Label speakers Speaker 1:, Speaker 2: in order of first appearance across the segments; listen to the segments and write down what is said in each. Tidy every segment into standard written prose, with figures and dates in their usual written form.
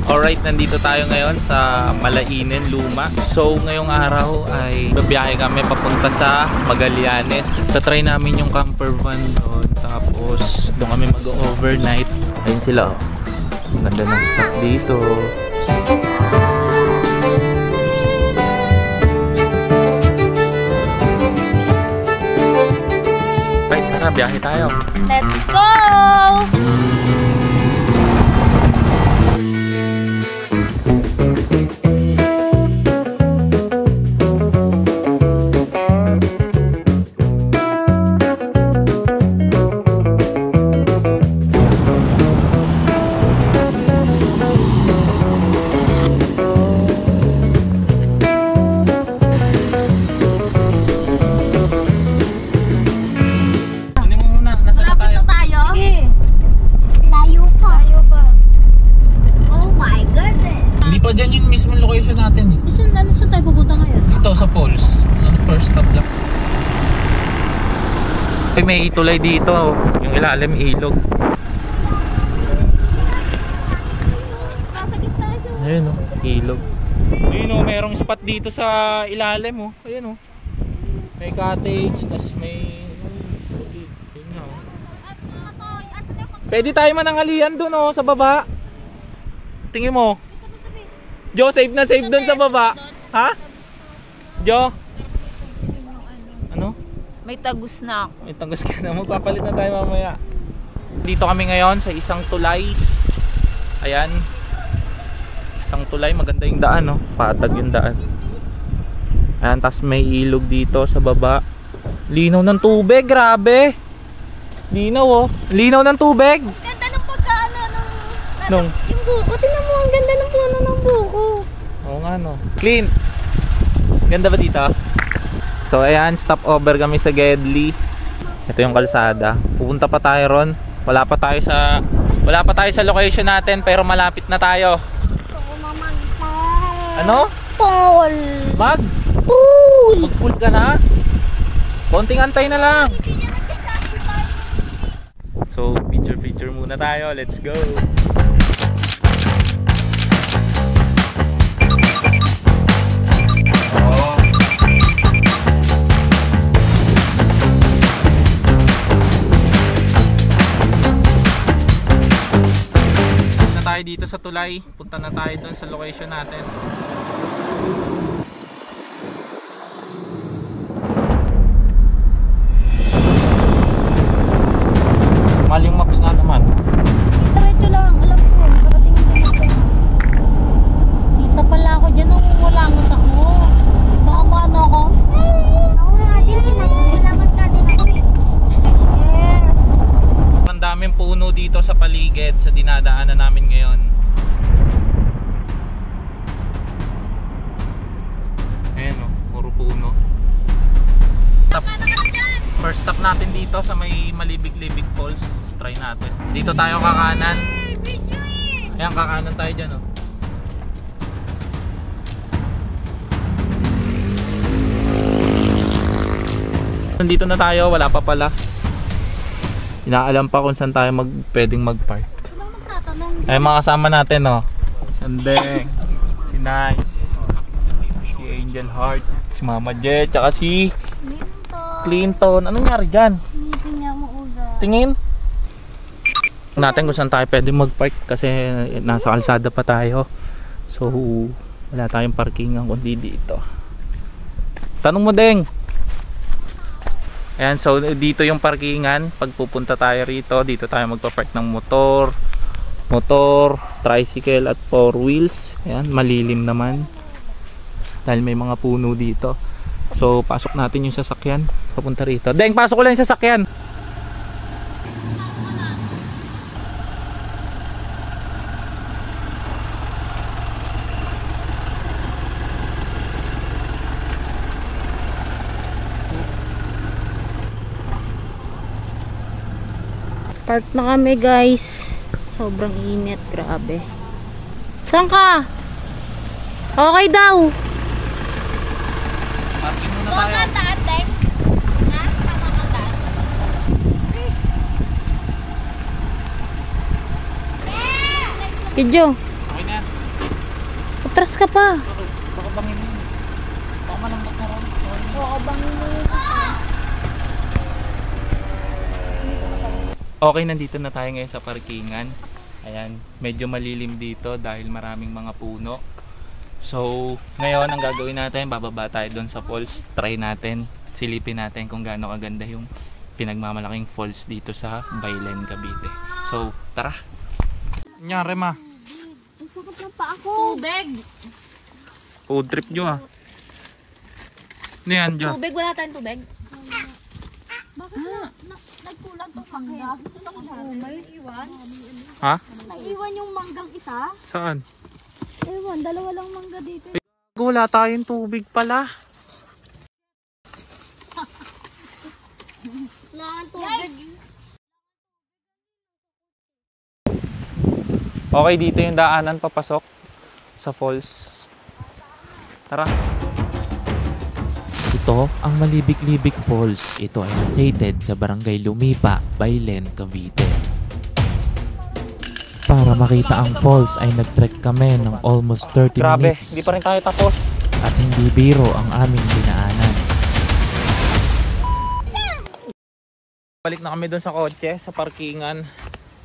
Speaker 1: Alright, nandito tayo ngayon sa Malainen, Luma. So, ngayong araw ay babiyahe kami papunta sa Magallanes. Tatry namin yung camper van doon. Tapos, doon kami mag-overnight. Ayun sila, oh. Ang ganda ng spot dito. Right, tara, biyahe tayo.
Speaker 2: Let's go!
Speaker 1: May tulay dito, yung ilalim ilog. Ayun, oh, ilog. Ayun, oh, merong spot dito sa ilalim, oh. Ayun, oh. May cottage, tas may ayun, oh. Pwede tayo manangalian dun, oh, sa baba. Tingin mo. Jo, safe na safe dun sa baba. Ha? Jo? Ano?
Speaker 2: May tagus na ako.
Speaker 1: May tagus ka na. Magpapalit na tayo mamaya. Dito kami ngayon sa isang tulay. Ayan. Isang tulay. Maganda yung daan, no? Patag yung daan. Ayan. Tas may ilog dito sa baba. Linaw ng tubig. Grabe. Linaw, oh. Linaw ng tubig.
Speaker 2: Ganda ng pagkaano
Speaker 1: nung
Speaker 2: yung buko. Tingnan mo. Ang ganda ng puno ng buko.
Speaker 1: Oo nga, no? Clean. Ganda ba dito? So ayan, stop over kami sa Gedli. Ito yung kalsada. Pupunta pa tayo ron. Wala pa tayo sa location natin, pero malapit na tayo. Ano?
Speaker 2: Pool.
Speaker 1: Pool. Mag-pool ka na? Konting antay na lang. So picture muna tayo. Let's go. Dito sa tulay, punta na tayo doon sa location natin. Mali yung maps nga naman.
Speaker 2: Diretso lang, alam ko. Parating din ako. Kita pala ako dyan, nangungulangot ako. Baka maano ako? Oo nga din, pinagulamat ka din ako eh.
Speaker 1: Ang daming puno dito sa paligid sa dinadaanan namin ngayon. Ayan, oh, puro puno. First stop natin dito sa may Malibig-Libig Falls. Try natin. Dito tayo kakanan. Ayan, kakanan tayo dyan, oh. Nandito na tayo, wala pa pala. Inaalam pa kung saan tayo pwedeng mag-park. Ay, mga kasama natin, oh. Sandeng, si Nice, si Angel Heart, si Mama Jet, tsaka si Clinton. Anong nangyari dyan? Tingin natin kung saan tayo pwedeng mag-park kasi nasa kalsada pa tayo. So, wala tayong parkingan kundi dito. Tanong mo, Deng. Ayan, so dito yung parkingan. Pag pupunta tayo rito, dito tayo magpa-park ng motor, tricycle at 4 wheels. Ayan, malilim naman dahil may mga puno dito. So pasok natin yung sasakyan papunta rito. Deng, pasok ko lang yung sasakyan.
Speaker 2: Park na kami, guys. Sobrang init, grabe. Saan ka? Okay daw.
Speaker 1: Parking muna tayo.
Speaker 2: Kidjo.
Speaker 1: Okay na yan.
Speaker 2: Atras ka pa.
Speaker 1: Baka bangin mo yun. Baka malambot na ron.
Speaker 2: Oo, bangin mo yun.
Speaker 1: Okay, nandito na tayo ngayon sa parkingan. Ayan, medyo malilim dito dahil maraming mga puno. So, ngayon ang gagawin natin, bababa tayo doon sa falls. Try natin, silipin natin kung gaano kaganda yung pinagmamalaking falls dito sa Baylen, Cavite. So, tara! Nyari ma!
Speaker 2: Ang sakit na pa ako. Tubig!
Speaker 1: Food trip nyo ah. Ano yan dyan?
Speaker 2: Tubig, wala tayong tubig. Bakit nagkulang to mangga? May iwan.
Speaker 1: Ha?
Speaker 2: Naiwan yung manggang isa.
Speaker 1: Saan?
Speaker 2: Ewan, dalawa lang mangga dito.
Speaker 1: Wala tayong tubig pala.
Speaker 2: Wala kang tubig.
Speaker 1: Okay, dito yung daanan papasok sa falls. Tara.
Speaker 3: Ito ang Malibig-Libig Falls. Ito ay located sa Barangay Lumipa, Baylen, Cavite. Para makita ang falls ay nag-trek kami ng almost 30
Speaker 1: Grabe,
Speaker 3: minutes.
Speaker 1: hindi pa rin tayo tapos.
Speaker 3: At hindi biro ang aming dinaanan.
Speaker 1: Balik na kami doon sa kotse, sa parkingan.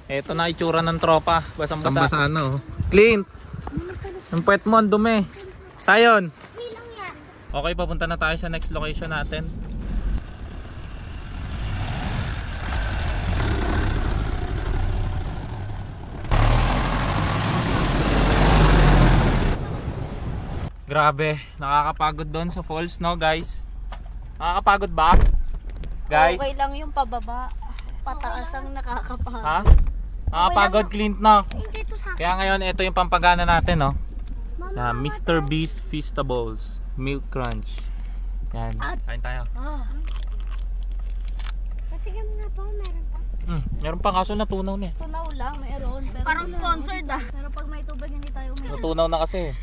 Speaker 1: Ito na itsura ng tropa. Basang-basa na oh. Clint! Ang puwet mo, ang dumi. Sayon! Okay, papunta na tayo sa next location natin. Grabe, nakakapagod doon sa falls, no guys? Nakakapagod ba? Guys?
Speaker 2: Okay lang yung pababa. Pataas ang nakakapagod.
Speaker 1: Ha? Nakakapagod, Clint, no?
Speaker 2: Hindi to sa
Speaker 1: Kaya ngayon, ito yung pampagana natin, no? Na Mr. Beast Feastables Milk Crunch. Yan, kain tayo.
Speaker 2: Patigam nga po, meron pa.
Speaker 1: Meron pa kaso natunaw na eh.
Speaker 2: Tunaw lang, meron. Pero parang sponsored ah. Pero pag may tubig, hindi tayo uminom.
Speaker 1: Natunaw na kasi eh.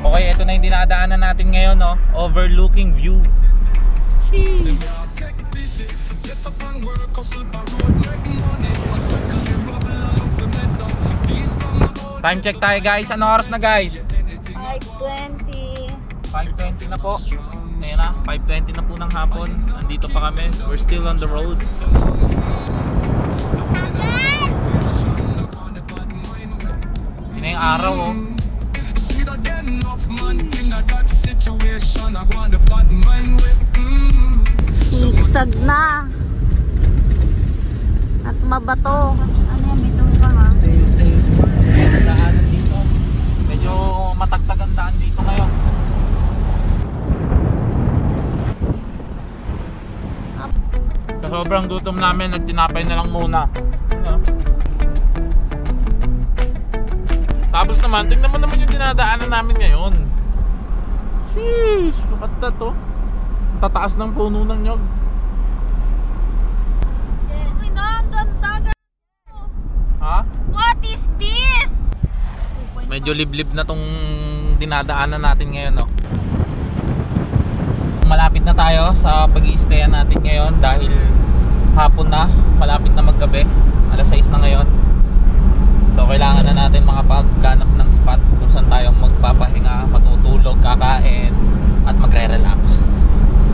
Speaker 1: Okay, ito na yung dinadaanan natin ngayon, no? Overlooking view. Time check tayo guys. Ano oras na guys?
Speaker 2: 5:20.
Speaker 1: 5:20 na po. Ayan na, 5:20 na po ng hapon. Andito pa kami. We're still on the road. Yun na yung araw oh.
Speaker 2: Sigsag na. At mabato. Ano yan, may pa ha?
Speaker 1: Daanan dito. Medyo matagtag ang daan dito ngayon. Sa sobrang gutom namin, nagtinapay na lang muna. Ano? Tapos naman, tingnan mo naman yung dinadaanan namin ngayon. Sheesh! Look at that oh. Ang tataas ng puno ng nyog.
Speaker 2: Ang ganda.
Speaker 1: Ha?
Speaker 2: What is this?
Speaker 1: Medyo liblib na tong dinadaanan natin ngayon no. Malapit na tayo sa pag-i-stayan natin ngayon dahil hapon na, malapit na maggabi. Alas 6 na ngayon. So kailangan na natin makapagganap ng spot kung saan tayo magpapahinga, matutulog, kakain at magre-relax.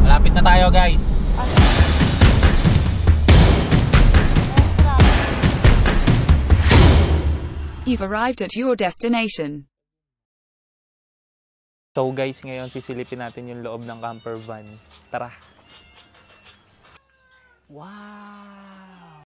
Speaker 1: Malapit na tayo guys.
Speaker 4: You've arrived at your destination.
Speaker 1: So guys, ngayon sisilipin natin yung loob ng camper van. Tara. Wow!